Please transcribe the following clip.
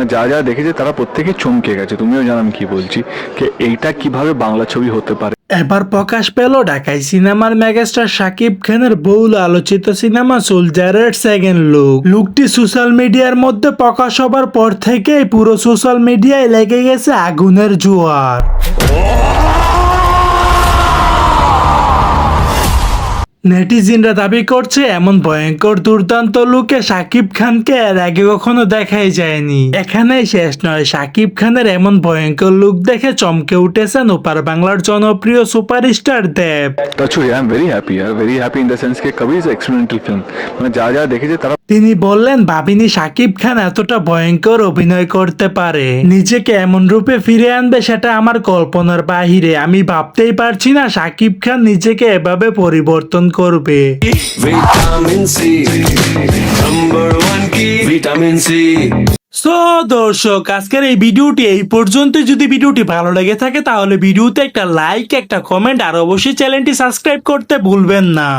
মানে যা যা দেখেছে তারা প্রত্যেকে চমকে গেছে। তুমিও জানো আমি কি বলছি, যে এইটা কিভাবে বাংলা ছবি হতে পারে। এবার প্রকাশ পেল ঢাকায় সিনেমার মেগাস্টার শাকিব খানের বহুল আলোচিত সিনেমা সোলজারের সেকেন্ড লুকটি সোশ্যাল মিডিয়ার মধ্যে প্রকাশ হবার পর থেকেই পুরো সোশ্যাল মিডিয়ায় লেগে গেছে আগুনের জোয়ার। নেটিজেনরা দাবি করছে এমন ভয়ঙ্কর দুর্দান্ত লুকে শাকিব খানকে এর আগে কখনো দেখাই যায়নি। এখানেই শেষ নয়, শাকিব খানের এমন ভয়ঙ্কর লুক দেখে চমকে উঠেছেন ওপার বাংলার জনপ্রিয় superstar Dev. I am very happy in the sense কে কবি ইজ এক্সপেরিমেন্টাল ফিল্ম, মানে যা যা দেখেছে তারা। তিনি বললেন, ভাবিনি শাকিব খান এতটা ভয়ঙ্কর অভিনয় করতে পারে, নিজেকে এমন রূপে ফিরে আনবে সেটা আমার কল্পনার বাহিরে। আমি ভাবতেই পারছি না শাকিব খান নিজেকে এভাবে পরিবর্তন করবে। ভিটামিন সি নাম্বার 1 কি ভিটামিন সি। সো দর্শক, আজকের এই ভিডিওটি এই পর্যন্ত। যদি ভিডিওটি ভালো লেগে থাকে তাহলে ভিডিওতে একটা লাইক, একটা কমেন্ট আর অবশ্যই চ্যানেলটি সাবস্ক্রাইব করতে ভুলবেন না।